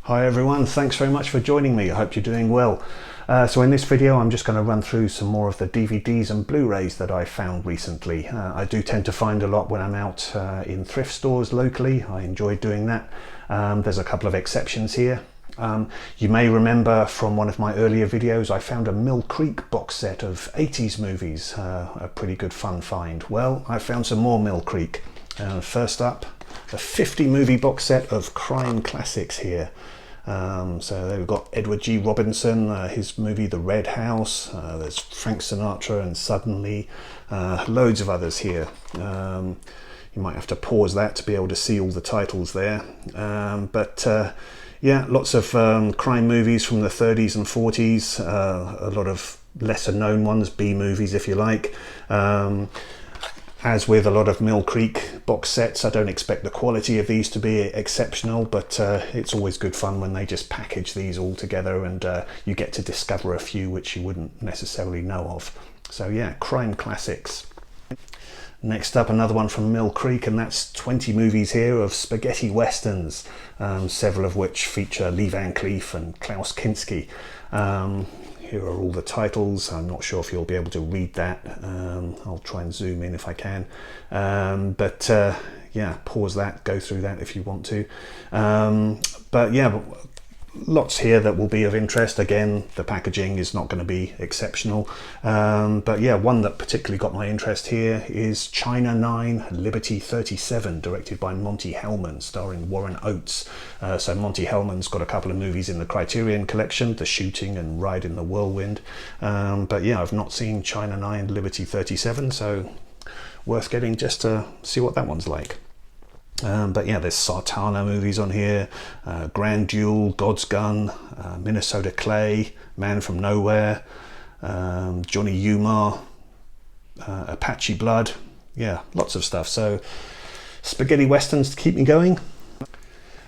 Hi everyone, thanks very much for joining me. I hope you're doing well. So in this video I'm just going to run through some more of the DVDs and Blu-rays that I found recently. I do tend to find a lot when I'm out in thrift stores locally. I enjoy doing that. There's a couple of exceptions here. You may remember from one of my earlier videos I found a Mill Creek box set of 80s movies, a pretty good fun find. Well, I found some more Mill Creek. First up, a 50 movie box set of crime classics here. So we've got Edward G. Robinson, his movie The Red House, there's Frank Sinatra and Suddenly, loads of others here. You might have to pause that to be able to see all the titles there. Yeah, lots of crime movies from the 30s and 40s, a lot of lesser known ones, B movies if you like. As with a lot of Mill Creek box sets, I don't expect the quality of these to be exceptional, but it's always good fun when they just package these all together and you get to discover a few which you wouldn't necessarily know of. So yeah, crime classics. Next up, another one from Mill Creek, and that's 20 movies here of spaghetti westerns, several of which feature Lee Van Cleef and Klaus Kinski. Here are all the titles. I'm not sure if you'll be able to read that. I'll try and zoom in if I can. Yeah, pause that, go through that if you want to. But yeah, lots here that will be of interest. Again, the packaging is not going to be exceptional. But yeah, one that particularly got my interest here is China 9, Liberty 37, directed by Monty Hellman, starring Warren Oates. So Monty Hellman's got a couple of movies in the Criterion Collection, The Shooting and Ride in the Whirlwind. But yeah, I've not seen China 9, Liberty 37, so worth getting just to see what that one's like. But yeah, there's Sartana movies on here, Grand Duel, God's Gun, Minnesota Clay, Man from Nowhere, Johnny Umar, Apache Blood. Yeah, lots of stuff. So spaghetti westerns to keep me going.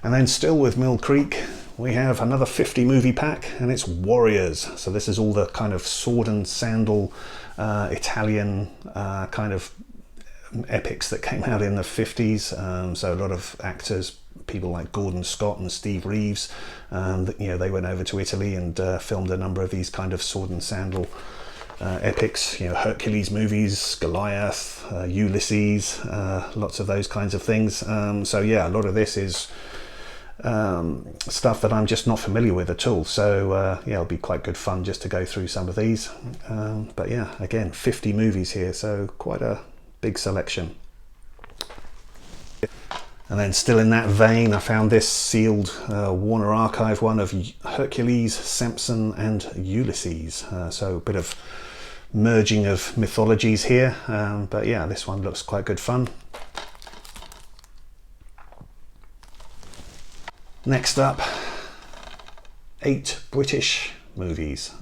And then still with Mill Creek, we have another 50 movie pack, and it's Warriors. So this is all the kind of sword and sandal Italian kind of epics that came out in the 50s. So a lot of actors, people like Gordon Scott and Steve Reeves, you know, they went over to Italy and filmed a number of these kind of sword and sandal epics, you know, Hercules movies, Goliath, Ulysses, lots of those kinds of things. So yeah, a lot of this is stuff that I'm just not familiar with at all, so yeah, it'll be quite good fun just to go through some of these. But yeah, again, 50 movies here, so quite a big selection. And then still in that vein, I found this sealed Warner Archive one of Hercules, Samson and Ulysses. So a bit of merging of mythologies here, but yeah, this one looks quite good fun. Next up, 8 British movies.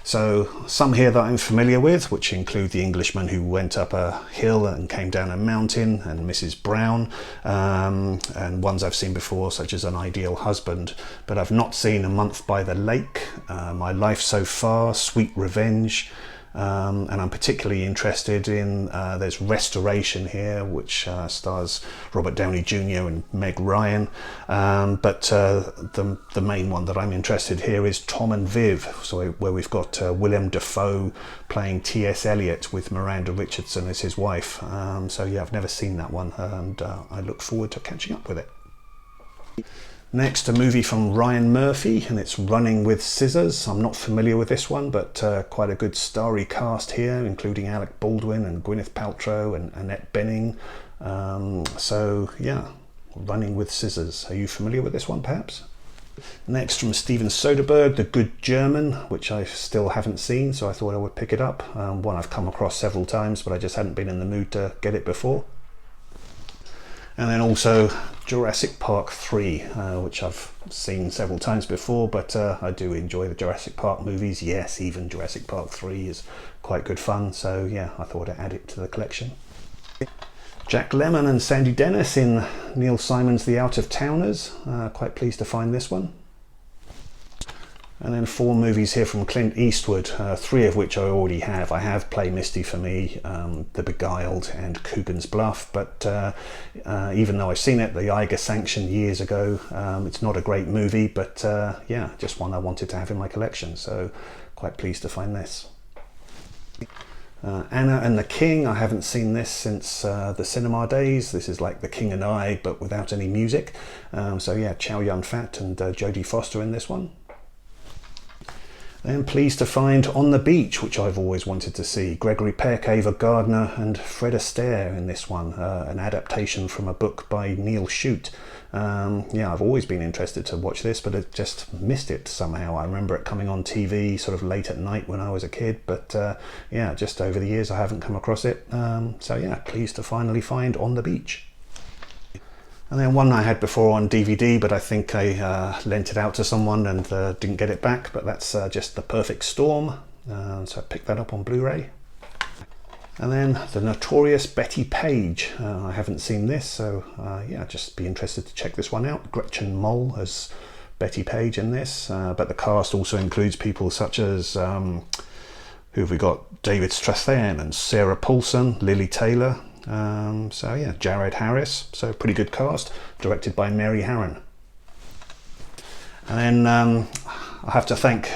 So some here that I'm familiar with, which include The Englishman Who Went Up a Hill and Came Down a Mountain and Mrs. Brown, and ones I've seen before such as An Ideal Husband, but I've not seen A Month by the Lake, My Life So Far, Sweet Revenge, and I'm particularly interested in, there's Restoration here, which stars Robert Downey Jr. and Meg Ryan, but the main one that I'm interested here is Tom and Viv, so where we've got Willem Dafoe playing T.S. Eliot with Miranda Richardson as his wife. So yeah, I've never seen that one, and I look forward to catching up with it. Next, a movie from Ryan Murphy, and it's Running with Scissors. I'm not familiar with this one, but quite a good starry cast here, including Alec Baldwin and Gwyneth Paltrow and Annette Bening. So yeah, Running with Scissors. Are you familiar with this one, perhaps? Next, from Steven Soderbergh, The Good German, which I still haven't seen, so I thought I would pick it up. One I've come across several times, but I just hadn't been in the mood to get it before. And then also Jurassic Park 3, which I've seen several times before, but I do enjoy the Jurassic Park movies. Yes, even Jurassic Park 3 is quite good fun, so yeah, I thought I'd add it to the collection. Jack Lemmon and Sandy Dennis in Neil Simon's The Out of Towners. Quite pleased to find this one. And then 4 movies here from Clint Eastwood, 3 of which I already have. I have Play Misty for Me, The Beguiled and Coogan's Bluff, but even though I've seen it, the Eiger sanction years ago, it's not a great movie, but yeah, just one I wanted to have in my collection, so quite pleased to find this. Anna and the King, I haven't seen this since the cinema days. This is like The King and I, but without any music. So yeah, Chow Yun-fat and Jodie Foster in this one. Then pleased to find On the Beach, which I've always wanted to see. Gregory Peck, Ava Gardner and Fred Astaire in this one, an adaptation from a book by Neil Shute. Yeah, I've always been interested to watch this, but I just missed it somehow. I remember it coming on TV sort of late at night when I was a kid, but yeah, just over the years I haven't come across it. So yeah, pleased to finally find On the Beach. And then one I had before on DVD, but I think I lent it out to someone and didn't get it back, but that's just The Perfect Storm. So I picked that up on Blu-ray. And then The Notorious Betty Page. I haven't seen this, so yeah, just be interested to check this one out. Gretchen Mol as Betty Page in this, but the cast also includes people such as, who have we got? David Strathairn and Sarah Paulson, Lily Taylor. So yeah, Jared Harris, so pretty good cast, directed by Mary Harron. And then I have to thank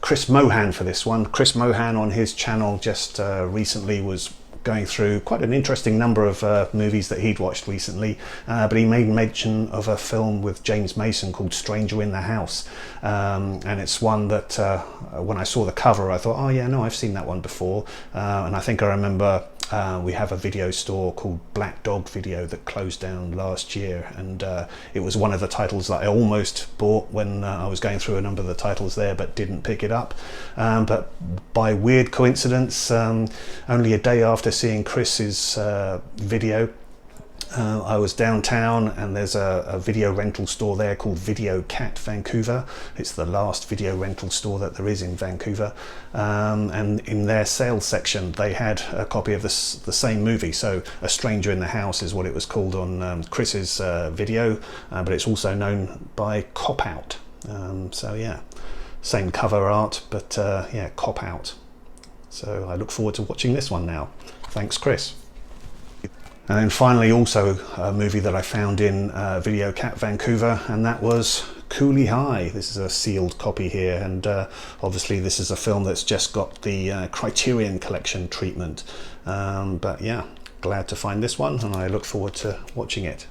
Chris Mohan for this one. Chris Mohan on his channel just recently was going through quite an interesting number of movies that he'd watched recently, but he made mention of a film with James Mason called Stranger in the House, and it's one that when I saw the cover I thought, oh yeah, no, I've seen that one before, and I think I remember we have a video store called Black Dog Video that closed down last year, and it was one of the titles that I almost bought when I was going through a number of the titles there, but didn't pick it up. But by weird coincidence, only a day after seeing Chris's video, I was downtown and there's a video rental store there called Video Cat Vancouver. It's the last video rental store that there is in Vancouver, and in their sales section they had a copy of the same movie. So A Stranger in the House is what it was called on Chris's video, but it's also known by Cop Out. So yeah, same cover art, but yeah, Cop Out. So I look forward to watching this one now. Thanks, Chris. And then finally, also a movie that I found in Video Cat Vancouver, and that was Cooley High. This is a sealed copy here, and obviously this is a film that's just got the Criterion Collection treatment. But yeah, glad to find this one, and I look forward to watching it.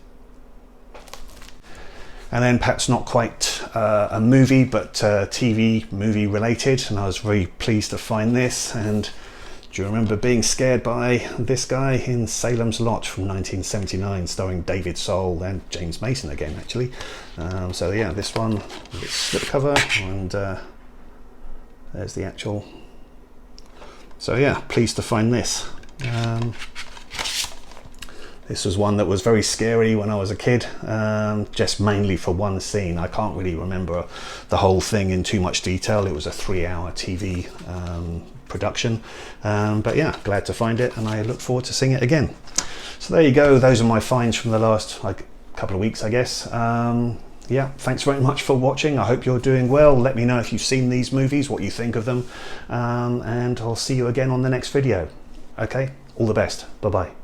And then perhaps not quite a movie, but TV movie related, and I was very pleased to find this. And do you remember being scared by this guy in Salems Lodge from 1979, starring David Soul and James Mason again, actually? So yeah, this one, slipcover, and there's the actual. So yeah, pleased to find this. This was one that was very scary when I was a kid, just mainly for one scene. I can't really remember the whole thing in too much detail. It was a 3-hour TV production, but yeah, glad to find it, and I look forward to seeing it again. So there you go, those are my finds from the last couple of weeks, I guess. Yeah, thanks very much for watching. I hope you're doing well. Let me know if you've seen these movies, what you think of them, and I'll see you again on the next video. Okay, all the best. Bye bye.